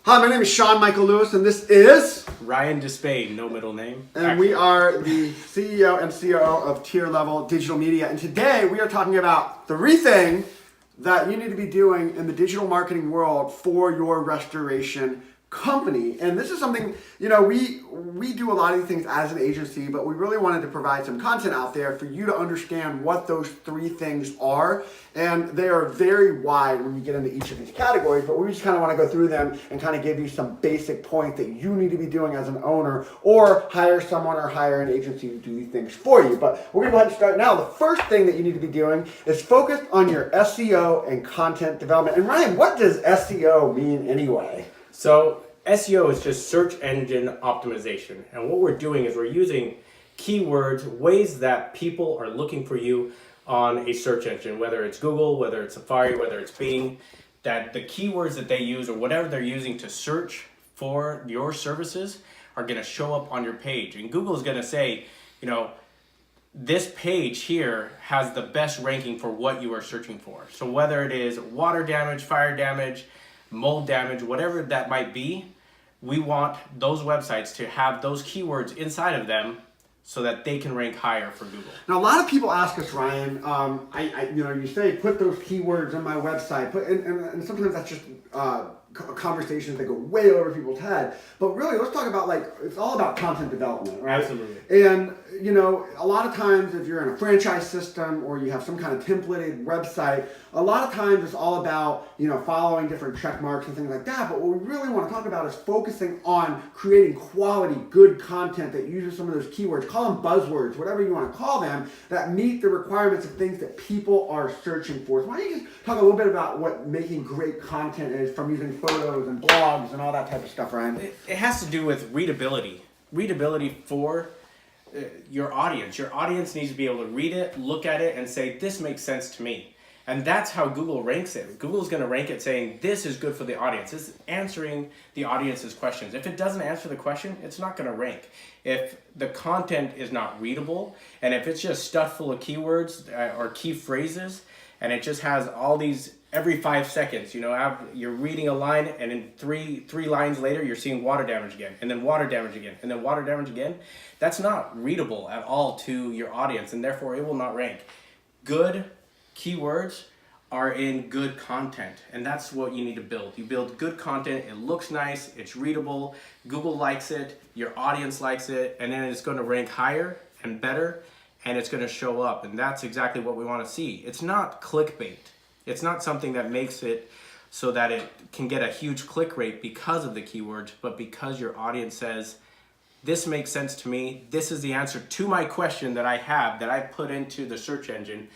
Hi, my name is Sean Michael Lewis, and this is Ryan Despain, no middle name. And we are the CEO and COO of Tier Level Digital Media. And today we are talking about three things that you need to be doing in the digital marketing world for your restoration company. And this is something, we do a lot of these things as an agency, but we really wanted to provide some content out there for you to understand what those three things are. And they are very wide when you get into each of these categories, but we just kind of want to go through them and kind of give you some basic points that you need to be doing as an owner, or hire someone or hire an agency to do these things for you. But we're going to go ahead and start now. The first thing that you need to be doing is focus on your SEO and content development. And Ryan, what does SEO mean anyway? So SEO is just search engine optimization. And what we're doing is we're using keywords, ways that people are looking for you on a search engine, whether it's Google, whether it's Safari, whether it's Bing, that the keywords that they use or whatever they're using to search for your services are going to show up on your page. And Google is going to say, this page here has the best ranking for what you are searching for. So whether it is water damage, fire damage, mold damage, whatever that might be, we want those websites to have those keywords inside of them so that they can rank higher for Google. Now, a lot of people ask us, Ryan, you say put those keywords on my website, and sometimes that's just conversations that go way over people's head. But really, let's talk about it's all about content development, right? Absolutely. And a lot of times if you're in a franchise system or you have some kind of templated website, a lot of times it's all about following different check marks and things like that. But what we really want to talk about is focusing on creating quality, good content that uses some of those keywords. Call them buzzwords, whatever you want to call them, that meet the requirements of things that people are searching for. So why don't you just talk a little bit about what making great content is, from using photos and blogs and all that type of stuff, Ryan? It has to do with readability. Readability for your audience. Your audience needs to be able to read it, look at it, and say, this makes sense to me. And that's how Google ranks it. Google's going to rank it saying, this is good for the audience. It's answering the audience's questions. If it doesn't answer the question, it's not going to rank. If the content is not readable, and if it's just stuffed full of keywords or key phrases, and it just has all these every 5 seconds, you're reading a line, and in three lines later, you're seeing water damage again, and then water damage again, and then water damage again. That's not readable at all to your audience, and therefore it will not rank. Good keywords are in good content, and that's what you need to build. You build good content, it looks nice, it's readable, Google likes it, your audience likes it, and then it's going to rank higher and better, and it's going to show up, and that's exactly what we want to see. It's not clickbait. It's not something that makes it so that it can get a huge click rate because of the keywords, but because your audience says, this makes sense to me, this is the answer to my question that I have, that I put into the search engine.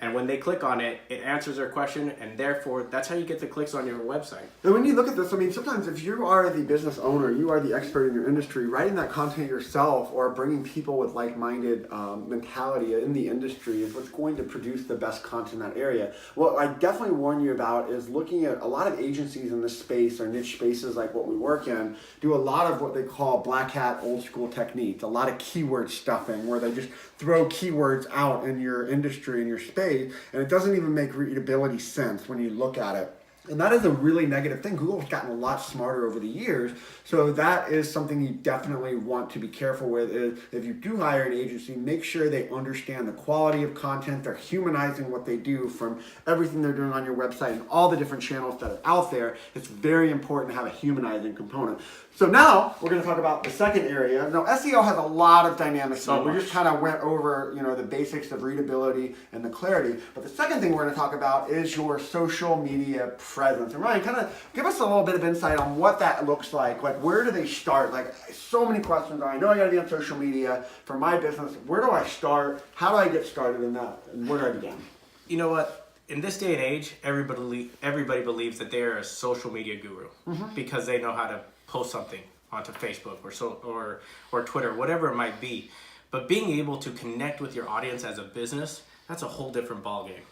And when they click on it, it answers their question, and therefore, that's how you get the clicks on your website. And when you look at this, sometimes if you are the business owner, you are the expert in your industry, writing that content yourself or bringing people with like-minded mentality in the industry is what's going to produce the best content in that area. What I definitely warn you about is looking at a lot of agencies in this space, or niche spaces like what we work in, do a lot of what they call black hat old school techniques, a lot of keyword stuffing, where they just throw keywords out in your industry, in your space, and it doesn't even make readability sense when you look at it. And that is a really negative thing. Google's gotten a lot smarter over the years, so that is something you definitely want to be careful with. Is if you do hire an agency, make sure they understand the quality of content, they're humanizing what they do from everything they're doing on your website and all the different channels that are out there. It's very important to have a humanizing component. So now we're going to talk about the second area. Now, SEO has a lot of dynamics. So we just kind of went over, the basics of readability and the clarity. But the second thing we're going to talk about is your social media presence. And Ryan, kind of give us a little bit of insight on what that looks like. Like, where do they start? Like, so many questions. I know I got to be on social media for my business. Where do I start? How do I get started in that? And where do I begin? You know what? In this day and age, everybody believes that they are a social media guru because they know how to post something onto Facebook or Twitter, whatever it might be. But being able to connect with your audience as a business, that's a whole different ballgame.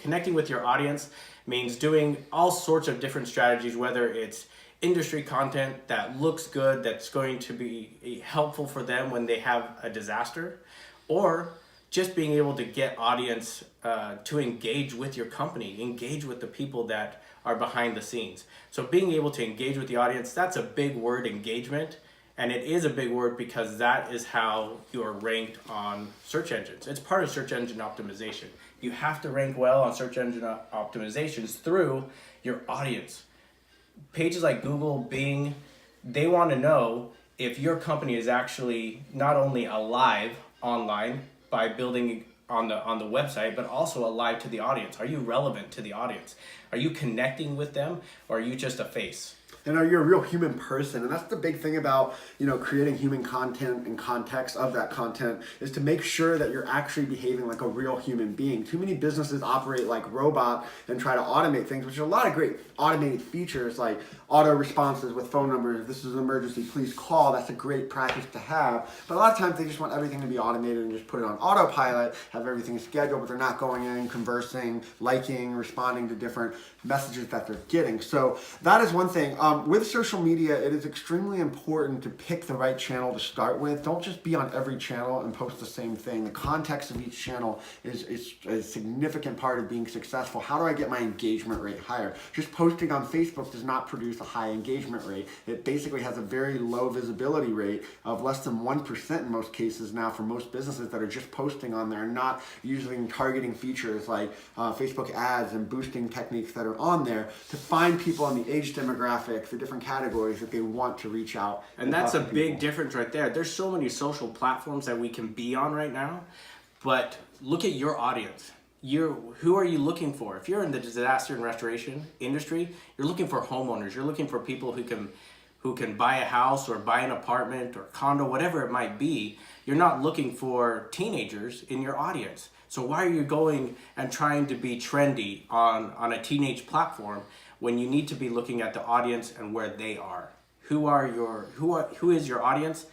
Connecting with your audience means doing all sorts of different strategies, whether it's industry content that looks good, that's going to be helpful for them when they have a disaster, or just being able to get audience to engage with your company, engage with the people that are behind the scenes. So being able to engage with the audience, that's a big word, engagement. And it is a big word because that is how you are ranked on search engines. It's part of search engine optimization. You have to rank well on search engine optimizations through your audience. Pages like Google, Bing, they want to know if your company is actually not only alive online by building on the website, but also alive to the audience. Are you relevant to the audience? Are you connecting with them, or are you just a face? And are you a real human person? And that's the big thing about, creating human content and context of that content, is to make sure that you're actually behaving like a real human being. Too many businesses operate like robot and try to automate things, which are a lot of great automated features like auto responses with phone numbers. If this is an emergency, please call. That's a great practice to have. But a lot of times they just want everything to be automated and just put it on autopilot, have everything scheduled, but they're not going in, conversing, liking, responding to different messages that they're getting. So that is one thing. With social media, it is extremely important to pick the right channel to start with. Don't just be on every channel and post the same thing. The context of each channel is a significant part of being successful. How do I get my engagement rate higher? Just posting on Facebook does not produce a high engagement rate. It basically has a very low visibility rate of less than 1% in most cases now for most businesses that are just posting on there and not using targeting features like Facebook ads and boosting techniques that are on there to find people in the age demographic, the different categories that they want to reach out. And that's a big difference right there. There's so many social platforms that we can be on right now, but look at your audience. Who are you looking for? If you're in the disaster and restoration industry, you're looking for homeowners. You're looking for people who can buy a house or buy an apartment or condo, whatever it might be. You're not looking for teenagers in your audience. So why are you going and trying to be trendy on a teenage platform when you need to be looking at the audience and where they are? Who is your audience?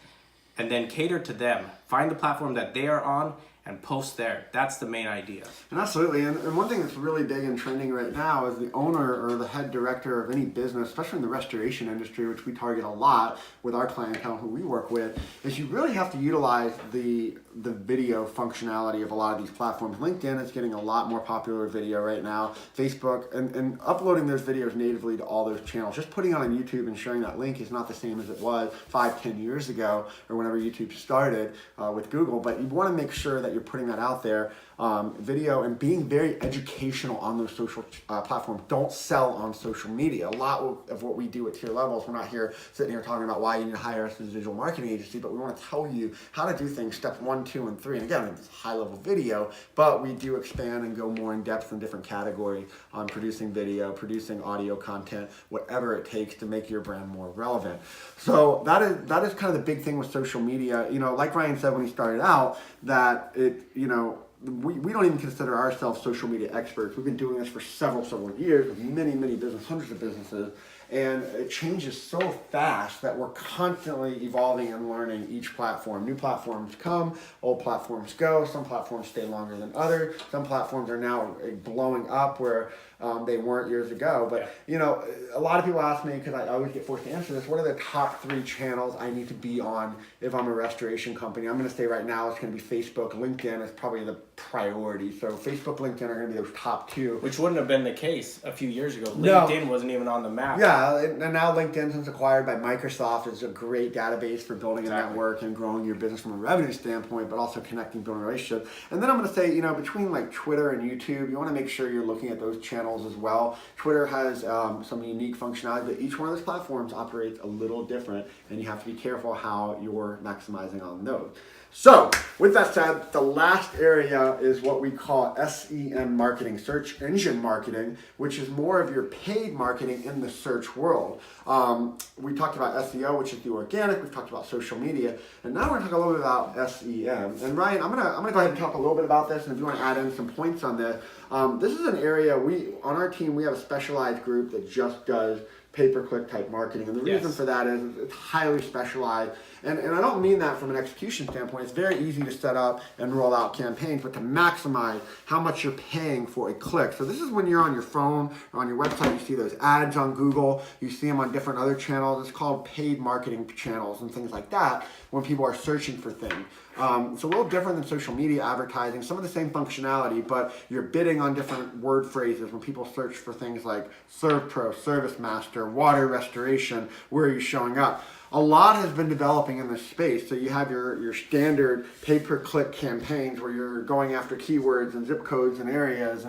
And then cater to them. Find the platform that they are on and post there. That's the main idea. And absolutely. And one thing that's really big and trending right now is the owner or the head director of any business, especially in the restoration industry, which we target a lot with our clientele who we work with, is you really have to utilize the video functionality of a lot of these platforms. LinkedIn is getting a lot more popular with video right now. Facebook, and uploading those videos natively to all those channels. Just putting it on YouTube and sharing that link is not the same as it was 5-10 years ago or whenever YouTube started with Google, but you want to make sure that you're putting that out there, video, and being very educational on those social platforms. Don't sell on social media. A lot of what we do at Tier Levels, we're not here sitting here talking about why you need to hire us as a digital marketing agency, but we want to tell you how to do things, steps 1, 2, and 3. And again, it's high level video, but we do expand and go more in depth in different categories on producing video, producing audio content, whatever it takes to make your brand more relevant. So that is kind of the big thing with social media. Like Ryan said when he started out, that we don't even consider ourselves social media experts. We've been doing this for several years with many businesses, hundreds of businesses, and it changes so fast that we're constantly evolving and learning each platform. New platforms come, old platforms go. Some platforms stay longer than others. Some platforms are now blowing up where they weren't years ago. But a lot of people ask me, because I always get forced to answer this, what are the top 3 channels I need to be on if I'm a restoration company? I'm going to say right now it's going to be Facebook. LinkedIn is probably the priority. So Facebook, LinkedIn are going to be those top 2. Which wouldn't have been the case a few years ago. No. LinkedIn wasn't even on the map. Yeah, and now LinkedIn, since acquired by Microsoft, is a great database for building a network and growing your business from a revenue standpoint, but also connecting, building relationships. And then I'm going to say, between like Twitter and YouTube, you want to make sure you're looking at those channels as well. Twitter has some unique functionality, but each one of those platforms operates a little different, and you have to be careful how you're maximizing on those. So, with that said, the last area is what we call SEM marketing, search engine marketing, which is more of your paid marketing in the search world. We talked about SEO, which is the organic. We've talked about social media, and now we're going to talk a little bit about SEM. And Ryan, I'm gonna go ahead and talk a little bit about this, and if you want to add in some points on this, this is an area on our team we have a specialized group that just does pay-per-click type marketing. And the reason Yes. for that is it's highly specialized. And I don't mean that from an execution standpoint. It's very easy to set up and roll out campaigns, but to maximize how much you're paying for a click. So this is when you're on your phone or on your website, you see those ads on Google, you see them on different other channels. It's called paid marketing channels and things like that when people are searching for things. It's a little different than social media advertising, some of the same functionality, but you're bidding on different word phrases when people search for things like Serve Pro, Service Master, water restoration, where are you showing up? A lot has been developing in this space. So you have your standard pay-per-click campaigns where you're going after keywords and zip codes and areas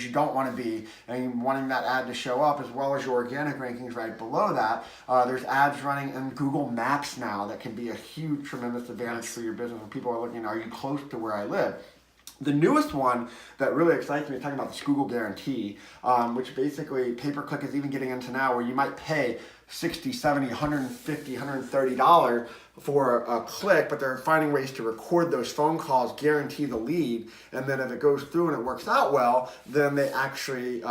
you don't want to be, and wanting that ad to show up, as well as your organic rankings right below that. There's ads running in Google Maps now that can be a huge, tremendous advantage for your business when people are looking, are you close to where I live? The newest one that really excites me is talking about the Google Guarantee, which basically pay-per-click is even getting into now, where you might pay $60, $70, $150, $130 for a click, but they're finding ways to record those phone calls, guarantee the lead, and then if it goes through and it works out well, then they actually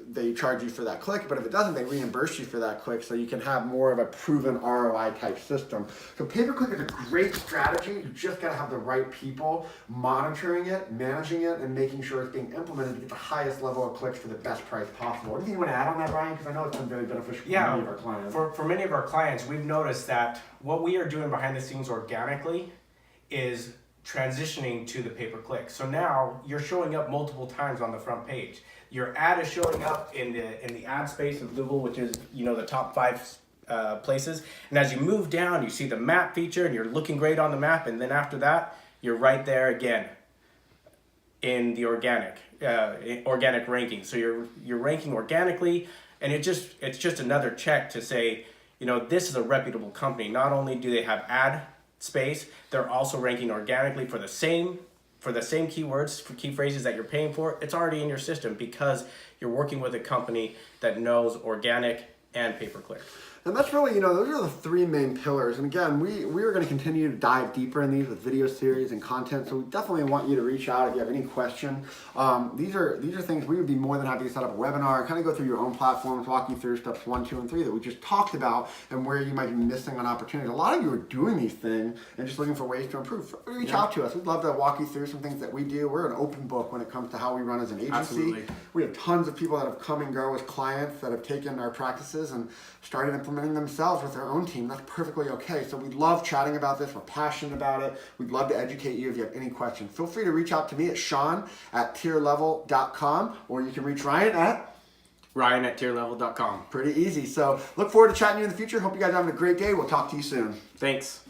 they charge you for that click. But if it doesn't, they reimburse you for that click, so you can have more of a proven ROI type system. So pay-per-click is a great strategy. You just got to have the right people monitoring it, managing it, and making sure it's being implemented to get the highest level of clicks for the best price possible. Anything you want to add on that, Ryan? Because I know it's been very beneficial for many of our clients. For many of our clients, we've noticed that what we are doing behind the scenes organically is transitioning to the pay-per-click. So now you're showing up multiple times on the front page. Your ad is showing up in the ad space of Google, which is the top 5 places. And as you move down, you see the map feature, and you're looking great on the map. And then after that, you're right there again in the organic ranking. So you're ranking organically, and it's just another check to say, this is a reputable company. Not only do they have ad space, they're also ranking organically for the same keywords, for key phrases that you're paying for. It's already in your system because you're working with a company that knows organic and pay-per-click. And that's really, those are the 3 main pillars. And again, we are going to continue to dive deeper in these with video series and content. So we definitely want you to reach out if you have any question. These are things we would be more than happy to set up a webinar, kind of go through your own platforms, walk you through steps 1, 2, and 3 that we just talked about, and where you might be missing on opportunities. A lot of you are doing these things and just looking for ways to improve. Reach out to us. We'd love to walk you through some things that we do. We're an open book when it comes to how we run as an agency. Absolutely. We have tons of people that have come and go as clients that have taken our practices and started implementing themselves with their own team. That's perfectly okay. So we love chatting about this. We're passionate about it. We'd love to educate you if you have any questions. Feel free to reach out to me at Sean@tierlevel.com, or you can reach Ryan at Ryan@tierlevel.com. Pretty easy. So look forward to chatting to you in the future. Hope you guys are having a great day. We'll talk to you soon. Thanks.